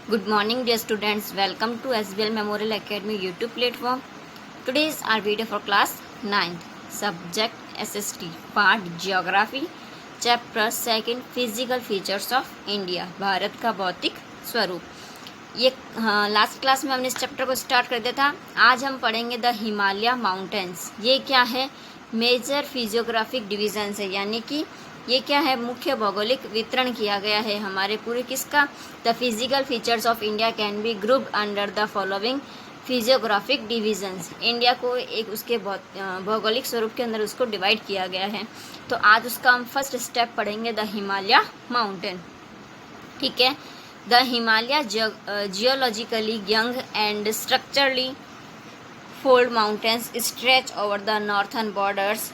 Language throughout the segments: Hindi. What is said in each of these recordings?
Good morning, dear students. Welcome to SBL Memorial Academy YouTube platform. Today is our video for class 9th. Subject SST, Part Geography, Chapter 2, Physical Features of India. Bharat का भौतिक स्वरूप. ये लास्ट क्लास में हमने इस चैप्टर को स्टार्ट कर दिया था. आज हम पढ़ेंगे द हिमालय माउंटेन्स. ये क्या है? मेजर फिजियोग्राफिक डिविजन्स है, यानी कि ये क्या है? मुख्य भौगोलिक वितरण किया गया है हमारे पूरे किसका? The physical features of India can be grouped under the following physiographic divisions. India को एक उसके भौगोलिक स्वरूप के अंदर उसको डिवाइड किया गया है. तो आज उसका हम फर्स्ट स्टेप पढ़ेंगे, द हिमालय माउंटेन. ठीक है. The Himalaya geologically young and structurally fold mountains stretch over the northern borders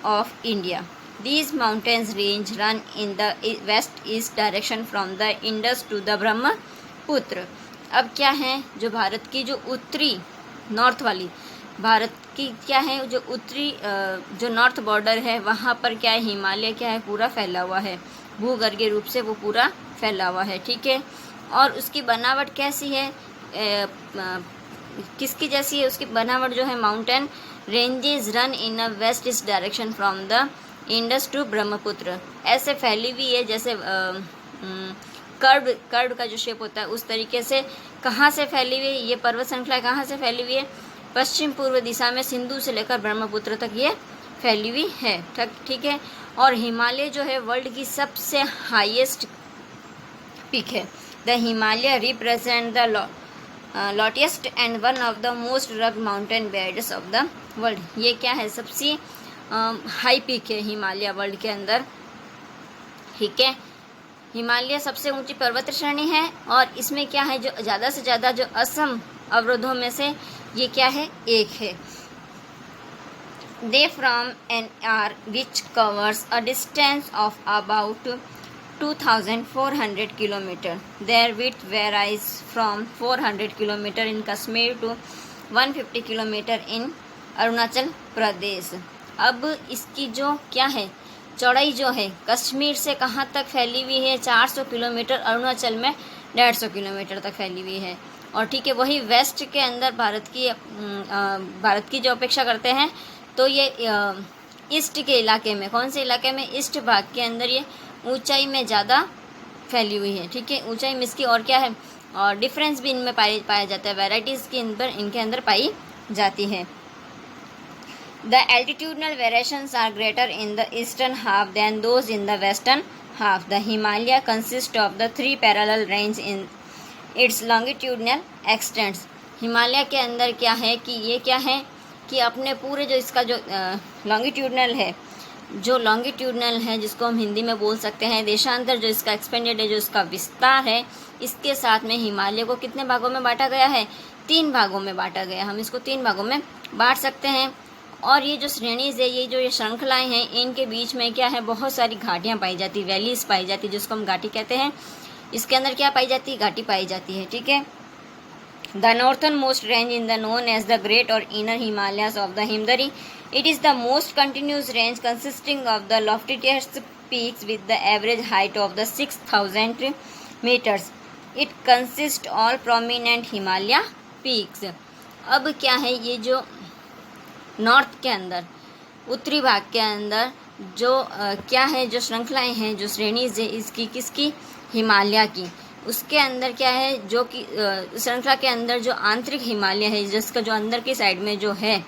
of India. These mountains range run in the west-east direction from the Indus to the Brahmaputra. अब क्या है? जो भारत की जो उत्तरी नॉर्थ वाली भारत की क्या है, जो उत्तरी जो नॉर्थ बॉर्डर है, वहाँ पर क्या है? हिमालय क्या है? पूरा फैला हुआ है. भूगर्भीय रूप से वो पूरा फैला हुआ है. ठीक है. और उसकी बनावट कैसी है? किसकी जैसी है उसकी बनावट? जो है mountain ranges run in a west east direction from the Indus to Brahmaputra. ऐसे फैली हुई है जैसे कर्व का जो शेप होता है उस तरीके से. कहाँ से फैली हुई है ये पर्वत श्रृंखला? कहाँ से फैली हुई है? पश्चिम पूर्व दिशा में सिंधु से लेकर ब्रह्मपुत्र तक ये फैली हुई है. ठीक है. और हिमालय जो है वर्ल्ड की सबसे हाईएस्ट पीक है. The Himalaya represent the loftiest and one of the most rugged mountain beds of the world. ये क्या है? सबसे हाई पीक है हिमालय वर्ल्ड के अंदर. ठीक है. हिमालय सबसे ऊंची पर्वत श्रेणी है और इसमें क्या है? जो ज़्यादा से ज़्यादा जो असम अवरोधों में से ये क्या है? एक है. They from an arc which covers a distance of about 2,400 kilometer. Their width varies from 400 kilometer in Kashmir to 150 kilometer in Arunachal Pradesh. अब इसकी जो क्या है चौड़ाई जो है कश्मीर से कहाँ तक फैली हुई है? 400 किलोमीटर. अरुणाचल में 150 किलोमीटर तक फैली हुई है. और ठीक है, वही वेस्ट के अंदर भारत की जो अपेक्षा करते हैं तो ये ईस्ट के इलाके में, कौन से इलाके में? ईस्ट भाग के अंदर ये ऊंचाई में ज़्यादा फैली हुई है. ठीक है. ऊंचाई में इसकी और क्या है? और डिफरेंस भी इनमें पाया जाता है. वैराइटीज़ की इनके अंदर पाई जाती है. The altitudinal variations are greater in the eastern half than those in the western half. The Himalaya consist of the 3 parallel range in its longitudinal extents. Himalaya के अंदर क्या है कि ये क्या है कि अपने पूरे जो इसका जो लॉन्गिट्यूडनल है जिसको हम हिंदी में बोल सकते हैं देशांतर, जो इसका एक्सपेंडेड है, जो इसका विस्तार है, इसके साथ में हिमालय को कितने भागों में बांटा गया है? 3 भागों में बांटा गया. हम इसको 3 भागों में बांट सकते हैं. और ये जो श्रेणीज़ है, ये श्रृंखलाएं हैं, इनके बीच में क्या है? बहुत सारी घाटियाँ पाई जाती, वैलीज पाई जाती, जिसको हम घाटी कहते हैं. इसके अंदर क्या पाई जाती है? घाटी पाई जाती है. ठीक है. The northernmost range is known as the Great or Inner Himalayas of the Himdari. It is the most continuous range consisting of the loftiest peaks with the average height of the 6,000 meters. It consists all prominent Himalaya peaks. अब क्या है? ये जो नॉर्थ के अंदर, उत्तरी भाग के अंदर जो क्या है? जो श्रृंखलाएं हैं, जो श्रेणीज़ है इसकी, किसकी? हिमालय की. उसके अंदर क्या है? जो कि श्रृंखला के अंदर जो आंतरिक हिमालय है, जिसका जो अंदर की साइड में जो है,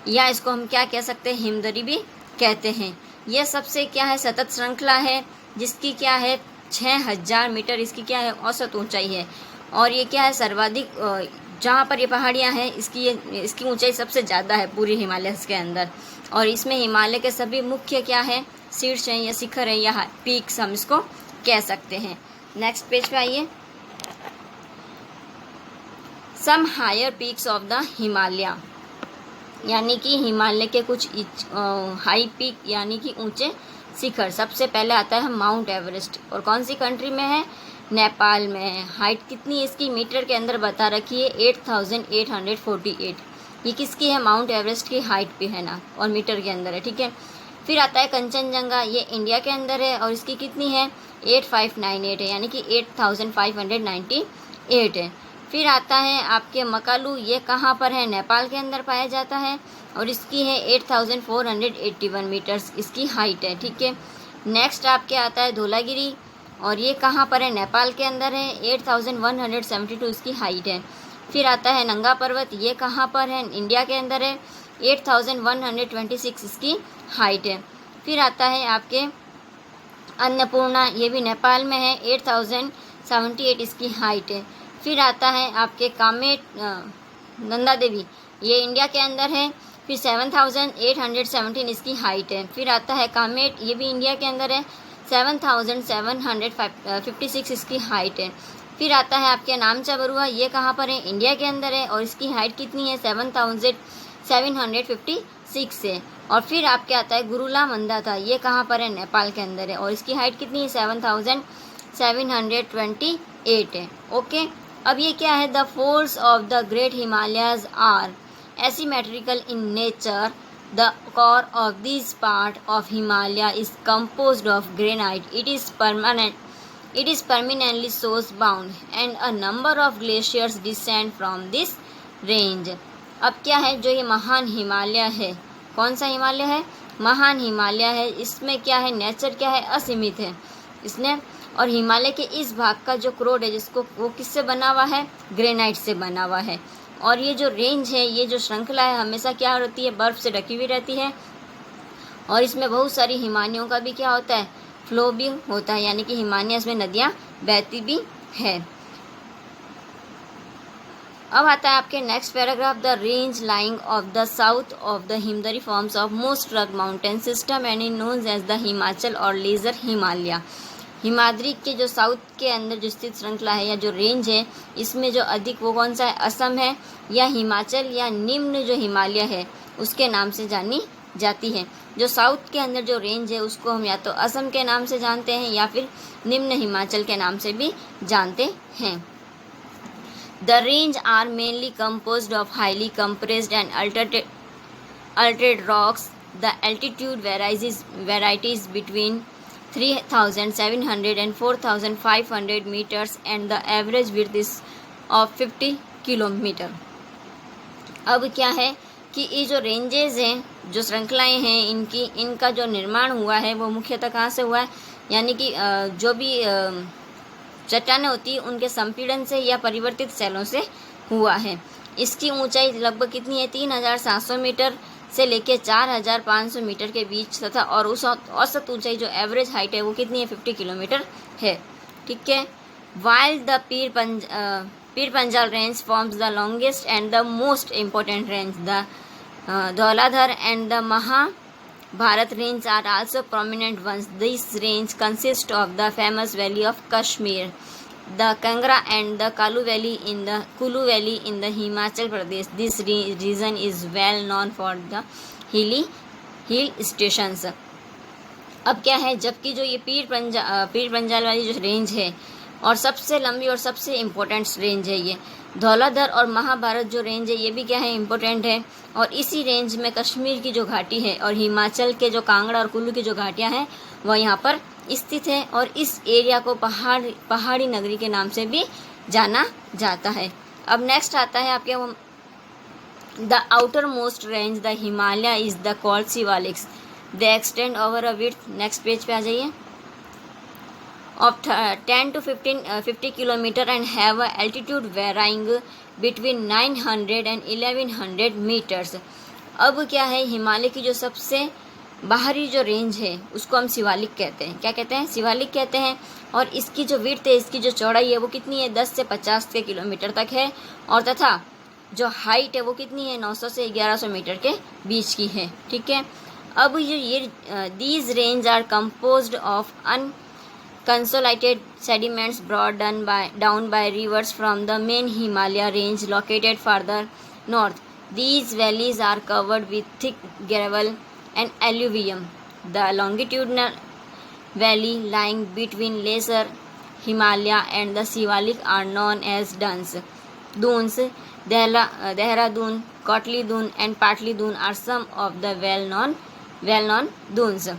या इसको हम क्या कह सकते हैं? हिमदरी भी कहते हैं. यह सबसे क्या है? सतत श्रृंखला है जिसकी क्या है? 6,000 मीटर इसकी क्या है? औसत ऊंचाई है. और ये क्या है? सर्वाधिक जहाँ पर ये पहाड़ियाँ हैं इसकी ऊंचाई सबसे ज़्यादा है पूरी हिमालय के अंदर. और इसमें हिमालय के सभी मुख्य क्या है? शीर्ष हैं या शिखर हैं या पीक्स हम इसको कह सकते हैं. नेक्स्ट पेज पे आइए. Some higher peaks of the Himalaya, यानी कि हिमालय के कुछ हाई पीक यानी कि ऊंचे शिखर. सबसे पहले आता है माउंट एवरेस्ट. और कौन सी कंट्री में है? नेपाल में है. हाइट कितनी इसकी मीटर के अंदर बता रखी है? 8,848. ये किसकी है? माउंट एवरेस्ट की हाइट पे है ना, और मीटर के अंदर है. ठीक है. फिर आता है कंचनजंगा. ये इंडिया के अंदर है और इसकी कितनी है? 8598 है, यानी कि 8598 8 है। फिर आता है आपके मकालू, ये कहाँ पर है? नेपाल के अंदर पाया जाता है और इसकी है 8481 मीटर्स इसकी हाइट है। ठीक है। नेक्स्ट आपके आता है धौलागिरी और ये कहाँ पर है? नेपाल के अंदर है, 8172 इसकी हाइट है। फिर आता है नंगा पर्वत, ये कहाँ पर है? इंडिया के अंदर है, 8126 इसकी हाइट है। फिर आता है आपके अन्नपूर्णा, ये भी नेपाल में है, 8078 इसकी हाइट है। फिर आता है आपके कामेट नंदा देवी, ये इंडिया के अंदर है, फिर 7817 इसकी हाइट है। फिर आता है कामेट, ये भी इंडिया के अंदर है, 7756 इसकी हाइट है। फिर आता है आपके नामचा बरुआ, ये कहाँ पर है? इंडिया के अंदर है और इसकी हाइट कितनी है? 7756 है। और फिर आपके आता है गुरुला मंदाता, ये कहाँ पर है? नेपाल के अंदर है और इसकी हाइट कितनी है? 7728 है। ओके। अब ये क्या है? The folds of the great Himalayas are asymmetrical in nature. The core of this part of Himalaya is composed of granite. It is permanently source bound and a number of glaciers descend from this range. अब क्या है? जो ये महान हिमालय है, कौन सा हिमालय है? महान हिमालय है। इसमें क्या है? नेचर क्या है? असीमित है इसने। और हिमालय के इस भाग का जो क्रोड है, जिसको वो किससे बना हुआ है? ग्रेनाइट से बना हुआ है। और ये जो रेंज है, ये जो श्रृंखला है, हमेशा क्या होती है? बर्फ़ से ढकी हुई रहती है और इसमें बहुत सारी हिमानियों का भी क्या होता है? फ्लो भी होता है, यानी कि हिमानिया इसमें नदियाँ बहती भी है। अब आता है आपके next paragraph, the range lying of the south of the Himadri forms of most rug mountain system and in knowns as the Himachal or lesser Himalaya. Himadri के जो साउथ के अंदर जो स्थित श्रृंखला है या जो रेंज है, इसमें जो अधिक वो कौन सा है? असम है, या हिमाचल या निम्न जो हिमालय है उसके नाम से जानी जाती है। जो साउथ के अंदर जो रेंज है उसको हम या तो असम के नाम से जानते हैं या फिर निम्न हिमाचल के नाम से भी जानते हैं। The range are mainly composed of highly compressed and altered rocks. The altitude varies between 3,700 and 4,500 meters and the average width is of 50 kilometre. अब क्या है कि ये जो रेंजेस हैं, जो श्रृंखलाएं हैं, इनका जो निर्माण हुआ है वो मुख्यतः कहाँ से हुआ है? यानी कि जो भी चट्टानें होती है उनके संपीड़न से या परिवर्तित सेलों से हुआ है। इसकी ऊंचाई लगभग कितनी है? 3,700 मीटर से लेके 4,500 मीटर के बीच तथा और उस औसत ऊंचाई जो एवरेज हाइट है वो कितनी है? 50 किलोमीटर है। ठीक है। While the Pir Panjal range forms the longest and the most important range, the Dhauladhar and the Mahabharat range are also prominent ones. This range consists of the famous valley of Kashmir, the Kangra and the Kulu Valley in the Himachal Pradesh. This region is well known for the hill stations. अब क्या है? जबकि जो ये पीर पंजाल वाली जो रेंज है और सबसे लंबी और सबसे इम्पोर्टेंट रेंज है, ये धौलाधर और महाभारत जो रेंज है ये भी क्या है? इम्पोर्टेंट है। और इसी रेंज में कश्मीर की जो घाटी है और हिमाचल के जो कांगड़ा और कुल्लू की जो घाटियाँ हैं वह यहाँ पर स्थित है और इस एरिया को पहाड़ी नगरी के नाम से भी जाना जाता है। अब नेक्स्ट आता है आपके the outer most range the Himalaya is the called Shivaliks. The extend over a width, next page पे आ जाइए, of 10 to 50 kilometer and have a altitude varying between 900 and 1100 meters. अब क्या है? हिमालय की जो सबसे बाहरी जो रेंज है उसको हम शिवालिक कहते हैं। क्या कहते हैं? शिवालिक कहते हैं। और इसकी जो विड्थ है, इसकी जो चौड़ाई है वो कितनी है? 10 से 50 के किलोमीटर तक है और तथा जो हाइट है वो कितनी है? 900 से 1100 मीटर के बीच की है। ठीक है। अब ये these range are composed of consolidated sediments brought down by rivers from the main Himalaya range located farther north. These valleys are covered with thick gravel and alluvium. The longitudinal valley lying between Lesser Himalaya and the Shivalik are known as dunes. Dehradun, Kotli Dun and Patli Dun are some of the well-known dunes.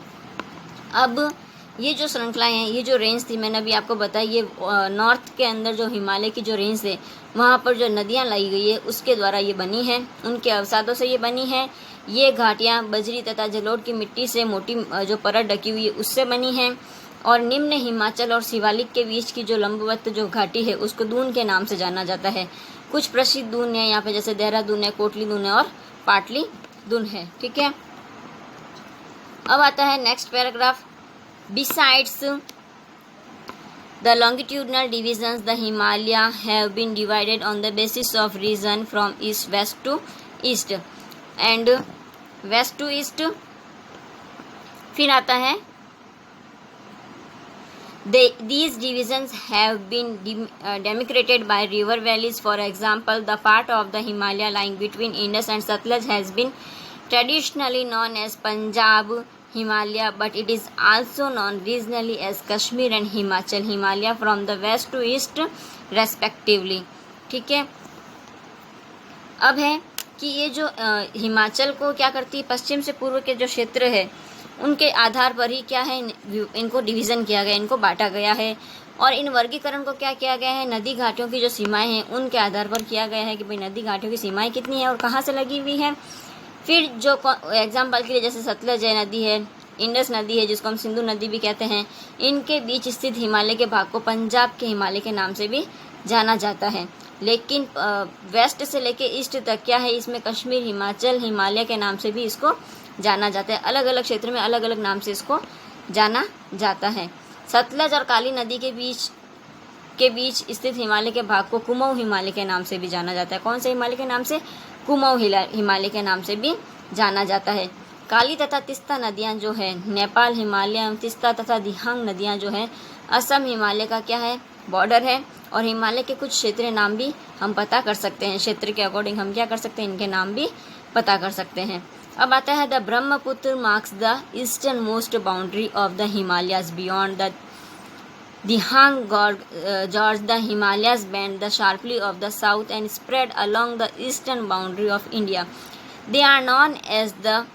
अब ये जो श्रृंखलाएँ हैं, ये जो रेंज थी मैंने अभी आपको बताई, ये नॉर्थ के अंदर जो हिमालय की जो रेंज है वहाँ पर जो नदियाँ लाई गई है उसके द्वारा ये बनी है, उनके अवसादों से ये बनी है। ये घाटियाँ बजरी तथा जलोढ़ की मिट्टी से मोटी जो परत ढकी हुई है उससे बनी है। और निम्न हिमाचल और शिवालिक के बीच की जो लंबवत जो घाटी है उसको दून के नाम से जाना जाता है। कुछ प्रसिद्ध दून है यहाँ पे, जैसे देहरादून है, कोटली दून है और पाटली दून है। ठीक है, अब आता है next paragraph. Besides the longitudinal divisions, the Himalaya have been divided on the basis of region from west to east and west to east। फिर आता है these divisions have been demarcated by river valleys. For example, the part of the Himalaya lying between Indus and Satluj has been traditionally known as Punjab Himalaya, but it is also known regionally as Kashmir and Himachal Himalaya from the west to east respectively। ठीक है, अब है कि ये जो हिमाचल को क्या करती है, पश्चिम से पूर्व के जो क्षेत्र है उनके आधार पर ही क्या है, इनको डिवीज़न किया गया, इनको बांटा गया है। और इन वर्गीकरण को क्या किया गया है, नदी घाटियों की जो सीमाएं हैं उनके आधार पर किया गया है कि भाई नदी घाटियों की सीमाएं कितनी है और कहाँ से लगी हुई है। फिर जो एग्जाम्पल के लिए जैसे सतलज है नदी है, इंडस नदी है जिसको हम सिंधु नदी भी कहते हैं, इनके बीच स्थित हिमालय के भाग को पंजाब के हिमालय के नाम से भी जाना जाता है। लेकिन वेस्ट से लेके ईस्ट तक क्या है, इसमें कश्मीर हिमाचल हिमालय के नाम से भी इसको जाना जाता है। अलग अलग क्षेत्र में अलग अलग नाम से इसको जाना जाता है। सतलज और काली नदी के बीच स्थित हिमालय के भाग को कुमाऊं हिमालय के नाम से भी जाना जाता है। कौन से हिमालय के नाम से, कुमाऊं हिमालय के नाम से भी जाना जाता है। काली तथा तिस्ता नदियाँ जो है नेपाल हिमालय, तिस्ता तथा दिहांग नदियाँ जो है असम हिमालय का क्या है, बॉर्डर है। और हिमालय के कुछ क्षेत्रीय नाम भी हम पता कर सकते हैं, क्षेत्र के अकॉर्डिंग हम क्या कर सकते हैं, इनके नाम भी पता कर सकते हैं। अब आता है the Brahmaputra marks the eastern most boundary of the Himalayas beyond the Dihang Gorge, the Himalayas bend the sharply of the south and spread along the eastern boundary of India. They are known as the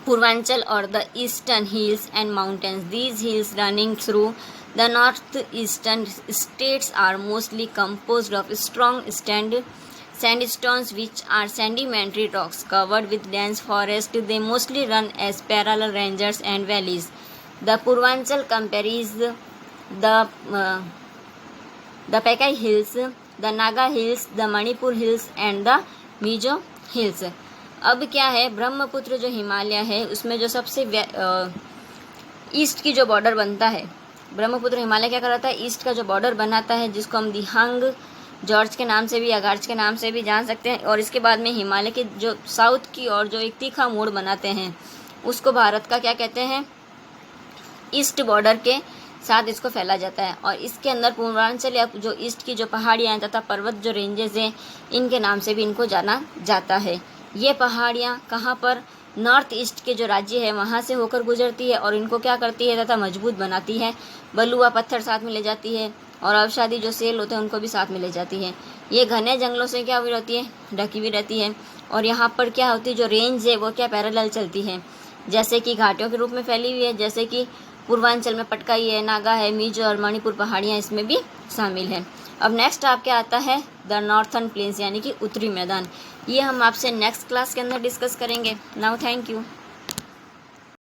Purvanchal or the Eastern Hills and Mountains. These hills running through the northeastern states are mostly composed of strong sandstones which are sedimentary rocks covered with dense forest. They mostly run as parallel ranges and valleys. The Purvanchal comprises the Pekai Hills, the Naga Hills, the Manipur Hills and the Mizo Hills। अब क्या है, ब्रह्मपुत्र जो हिमालय है उसमें जो सबसे ईस्ट की जो बॉर्डर बनता है, ब्रह्मपुत्र हिमालय क्या कराता है, ईस्ट का जो बॉर्डर बनाता है जिसको हम दिहांग जॉर्ज के नाम से भी या गार्ज के नाम से भी जान सकते हैं। और इसके बाद में हिमालय के जो साउथ की ओर जो एक तीखा मोड़ बनाते हैं उसको भारत का क्या कहते हैं, ईस्ट बॉर्डर के साथ इसको फैला जाता है। और इसके अंदर पूर्वांचल या जो ईस्ट की जो पहाड़ियाँ तथा पर्वत जो रेंजेस हैं इनके नाम से भी इनको जाना जाता है। ये पहाड़ियाँ कहाँ पर, नॉर्थ ईस्ट के जो राज्य है वहाँ से होकर गुजरती है और इनको क्या करती है तथा मजबूत बनाती है। बलुआ पत्थर साथ में ले जाती है और अवसादी जो सेल होते हैं उनको भी साथ में ले जाती है। ये घने जंगलों से क्या हुई रहती है, ढकी हुई रहती है। और यहाँ पर क्या होती है, जो रेंज है वो क्या पैरेलल चलती है, जैसे कि घाटियों के रूप में फैली हुई है। जैसे कि पूर्वांचल में पटकाई है, नागा है, मिजो और मणिपुर पहाड़ियाँ इसमें भी शामिल हैं। अब नेक्स्ट आपके आता है द नॉर्थर्न प्लेन्स यानी कि उत्तरी मैदान। ये हम आपसे नेक्स्ट क्लास के अंदर डिस्कस करेंगे। Now thank you.